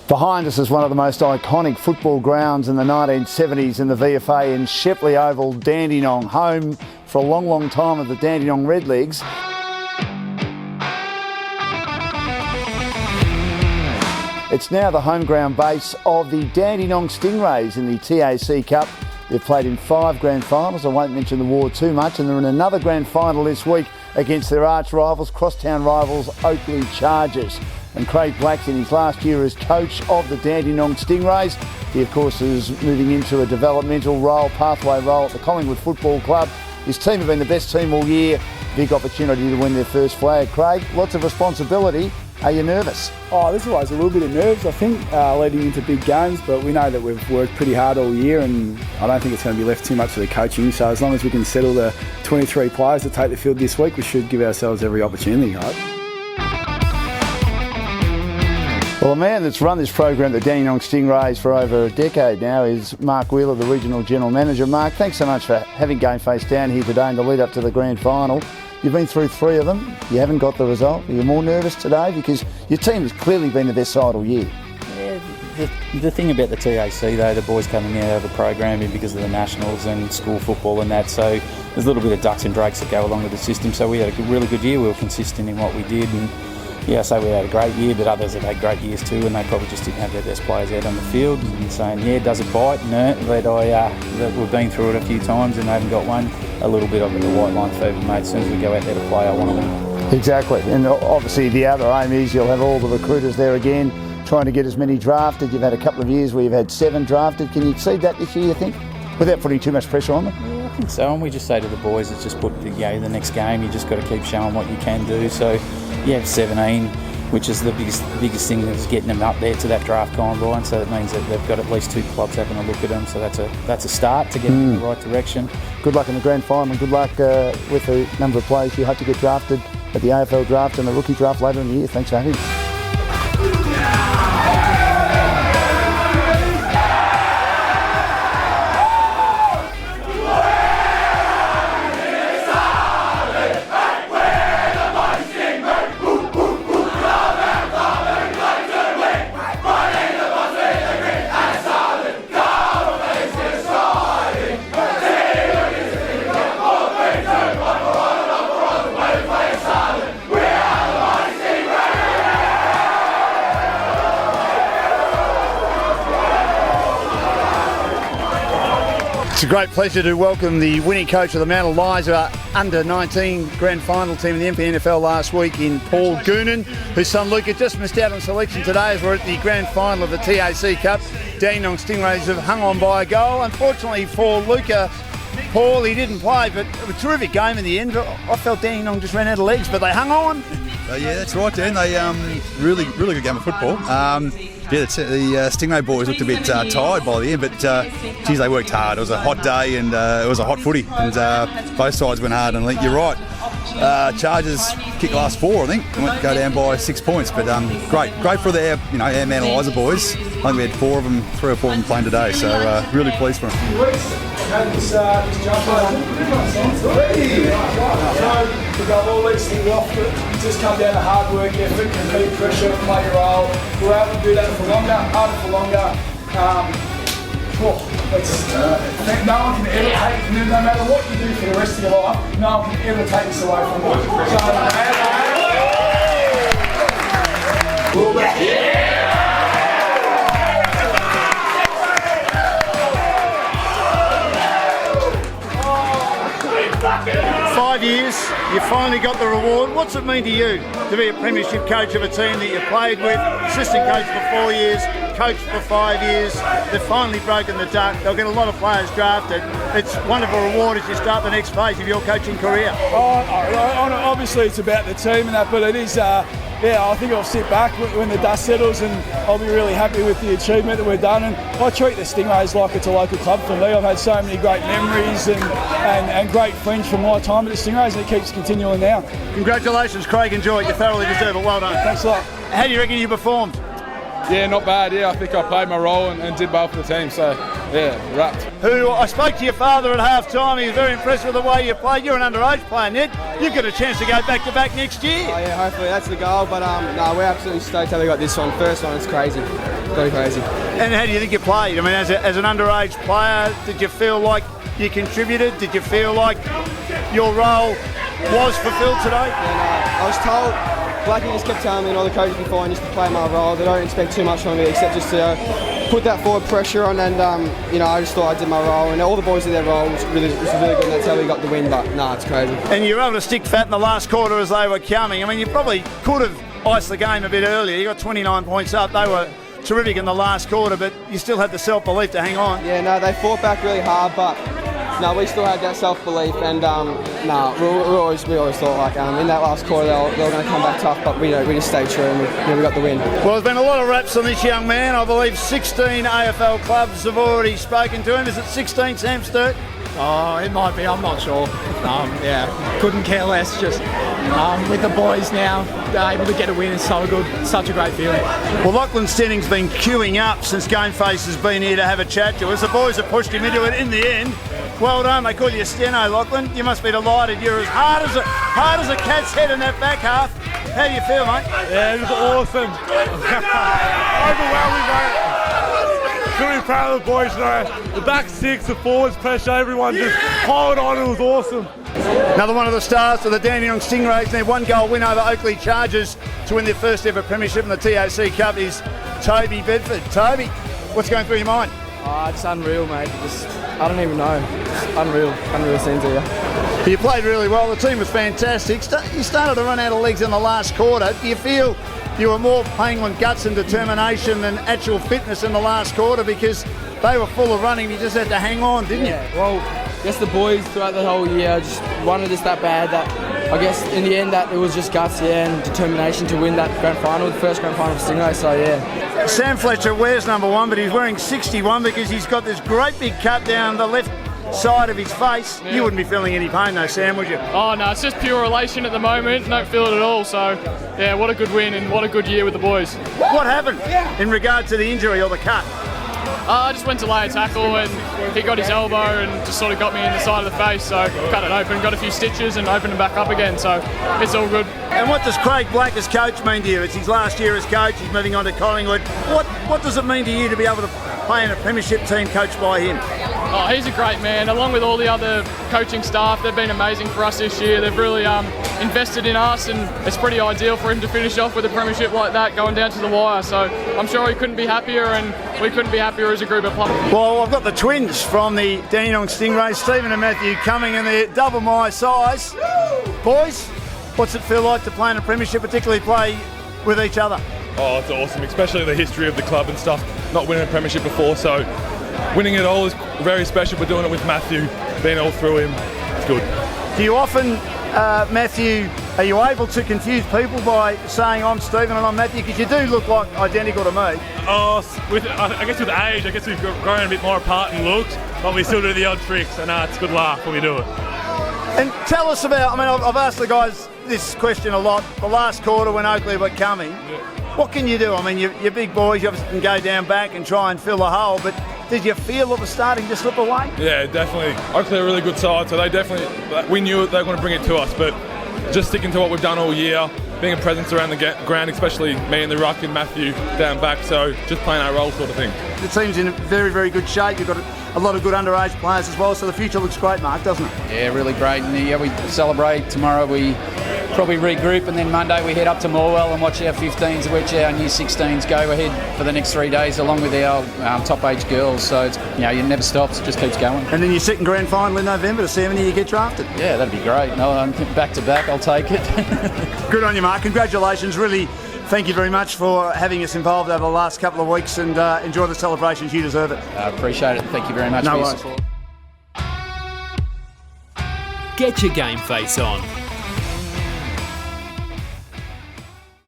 Behind us is one of the most iconic football grounds in the 1970s in the VFA in Shepley Oval, Dandenong, home for a long, long time of the Dandenong Redlegs. It's now the home ground base of the Dandenong Stingrays in the TAC Cup. They've played in 5 grand finals. I won't mention the war too much, and they're in another grand final this week against their arch rivals, crosstown rivals, Oakleigh Chargers. And Craig Black's in his last year as coach of the Dandenong Stingrays. He, of course, is moving into a developmental role, pathway role at the Collingwood Football Club. His team have been the best team all year. Big opportunity to win their first flag. Craig, lots of responsibility. Are you nervous? Oh, there's always a little bit of nerves, I think, leading into big games, but we know that we've worked pretty hard all year, and I don't think it's going to be left too much to the coaching. So as long as we can settle the 23 players to take the field this week, we should give ourselves every opportunity, I hope. Well, a man that's run this program, the Dandenong Stingrays, for over a decade now is Mark Wheeler, the Regional General Manager. Mark, thanks so much for having Game Face down here today in the lead up to the grand final. You've been through 3 of them. You haven't got the result. Are you more nervous today? Because your team has clearly been the best side all year. Yeah, the thing about the TAC though, the boys coming out of the programming because of the nationals and school football and that, so there's a little bit of ducks and drakes that go along with the system. So we had a really good year. We were consistent in what we did, and yeah, so we had a great year, but others have had great years too, and they probably just didn't have their best players out on the field. And saying, yeah, does it bite? No, that we've been through it a few times and they haven't got one. A little bit of the white line fever, mate. As soon as we go out there to play, I want to win. Exactly, and obviously the other aim is you'll have all the recruiters there again, trying to get as many drafted. You've had a couple of years where you've had 7 drafted. Can you exceed that this year, you think, without putting too much pressure on them? Yeah, I think so, and we just say to the boys, it's just put the next game, you just got to keep showing what you can do. So you have 17, which is the biggest thing that's getting them up there to that draft combine. So that means that they've got at least 2 clubs having a look at them. So that's a start to get them in the right direction. Good luck in the grand final. Good luck with the number of players you hope to get drafted at the AFL draft and the rookie draft later in the year. Thanks for having me. It's a great pleasure to welcome the winning coach of the Mount Eliza under-19 grand final team in the MPNFL last week in Paul Goonan, whose son Luca just missed out on selection today as we're at the grand final of the TAC Cup. Dandenong Stingrays have hung on by a goal. Unfortunately for Luca, Paul, he didn't play, but it was a terrific game in the end. I felt Dandenong just ran out of legs, but they hung on. Yeah, that's right, Dan. They really good game of football. The Stingray boys looked a bit tired by the end, but geez, they worked hard. It was a hot day and it was a hot footy, and both sides went hard. And you're right, Chargers kicked last 4, I think, and went to go down by 6 points. But great for our Mount Eliza boys. I think we had 3 or 4 of them playing today, so really pleased for them. Just jump over. We've got all these things off, but just come down to hard work, effort, compete, pressure, play your role. We're able to do that for longer, harder for longer. No one can ever take, no matter what you do for the rest of your life, no one can ever take this away from you. 5 years, you finally got the reward. What's it mean to you to be a premiership coach of a team that you played with, assistant coach for 4 years, coach for 5 years? They've finally broken the duck. They'll get a lot of players drafted. It's a wonderful reward as you start the next phase of your coaching career. Obviously it's about the team and that, but it is, I think I'll sit back when the dust settles and I'll be really happy with the achievement that we've done. And I treat the Stingrays like it's a local club for me. I've had so many great memories and great friends from my time at the Stingrays, and it keeps continuing now. Congratulations, Craig. Enjoy it. You thoroughly deserve it. Well done. Thanks a lot. How do you reckon you performed? Yeah, not bad. Yeah, I think I played my role and did well for the team. So, yeah, wrapped. Who I spoke to your father at half time. He was very impressed with the way you played. You're an underage player, Ned. You've got a chance to go back to back next year. Oh, yeah, hopefully that's the goal. But no, we're absolutely stoked how we got this one. First one, it's crazy. Very crazy. And how do you think you played? I mean, as an underage player, did you feel like you contributed? Did you feel like your role was fulfilled today? I was told, Blackie just kept telling me and all the coaches before just to play my role. They don't expect too much from me except just to put that forward pressure on, and I just thought I did my role, and all the boys did their role, which was really good, and that's how we got the win. But it's crazy. And you were able to stick fat in the last quarter as they were coming. I mean, you probably could have iced the game a bit earlier. You got 29 points up. They were terrific in the last quarter, but you still had the self-belief to hang on. Yeah, no, they fought back really hard, but we still had that self-belief, and we always thought like in that last quarter they were going to come back tough, but we just stayed true and we got the win. Well, there's been a lot of raps on this young man. I believe 16 AFL clubs have already spoken to him. Is it 16, Sam Sturt? Oh, it might be. I'm not sure. Couldn't care less. Just with the boys now, they're able to get a win is so good. Such a great feeling. Well, Lachlan Stenning's been queuing up since Gameface has been here to have a chat to us. The boys have pushed him into it in the end. Well done. They call you Steno, Lachlan. You must be delighted. You're as hard as a cat's head in that back half. How do you feel, mate? Yeah, it was awesome. Overwhelming, mate. Really proud of the boys today. The back six, the forwards pressure, everyone just hold on. It was awesome. Another one of the stars of the Dandenong Stingrays. Their one-goal win over Oakley Chargers to win their first ever premiership in the TAC Cup is Toby Bedford. Toby, what's going through your mind? It's unreal, mate. I don't even know. It's unreal scenes here. You played really well. The team was fantastic. You started to run out of legs in the last quarter. Do you feel you were more playing on guts and determination than actual fitness in the last quarter, because they were full of running? You just had to hang on, didn't you? Well, I guess the boys throughout the whole year just wanted us that bad that I guess in the end that it was just guts, and determination to win that grand final, the first grand final for Stingray. So Sam Fletcher wears number 1, but he's wearing 61 because he's got this great big cut down the left side of his face. You wouldn't be feeling any pain though, Sam, would you? Oh no, it's just pure elation at the moment. Don't feel it at all. So yeah, what a good win and what a good year with the boys. What happened in regard to the injury or the cut? I just went to lay a tackle and he got his elbow and just sort of got me in the side of the face, so cut it open, got a few stitches and opened it back up again, so it's all good. And what does Craig Black as coach mean to you? It's his last year as coach, he's moving on to Collingwood. What does it mean to you to be able to play in a premiership team coached by him? Oh, he's a great man, along with all the other coaching staff. They've been amazing for us this year. They've really invested in us, and it's pretty ideal for him to finish off with a premiership like that, going down to the wire. So I'm sure he couldn't be happier, and we couldn't be happier as a group of players. Well, I've got the twins from the Dandenong Stingrays, Stephen and Matthew, coming in there, double my size. Boys, what's it feel like to play in a premiership, particularly play with each other? Oh, it's awesome, especially the history of the club and stuff. Not winning a premiership before, so winning it all is very special. We're doing it with Matthew, being all through him. It's good. Do you often, Matthew, are you able to confuse people by saying I'm Stephen and I'm Matthew? Because you do look like identical to me. Oh, I guess with age, I guess we've grown a bit more apart in looks, but we still do the odd tricks, and it's a good laugh when we do it. And tell us about, I've asked the guys this question a lot, the last quarter when Oakley were coming. What can you do? You're big boys, you obviously can go down back and try and fill the hole, but did you feel it was starting to slip away? Yeah, definitely. Oakley are a really good side, so we knew they were going to bring it to us, but just sticking to what we've done all year, being a presence around the ground, especially me and the ruck and Matthew down back, so just playing our role sort of thing. The team's in very, very good shape. You've got a lot of good underage players as well, so the future looks great, Mark, doesn't it? Yeah, really great. And we celebrate tomorrow. We probably regroup, and then Monday we head up to Morwell and watch our 15s, which our new 16s go ahead for the next 3 days, along with our top age girls. So it's, it never stops; it just keeps going. And then your second grand final in November to see how many you get drafted. Yeah, that'd be great. No, back to back, I'll take it. Good on you, Mark. Congratulations. Really, thank you very much for having us involved over the last couple of weeks, and enjoy the celebrations. You deserve it. I appreciate it. Thank you very much for your support. Get your game face on.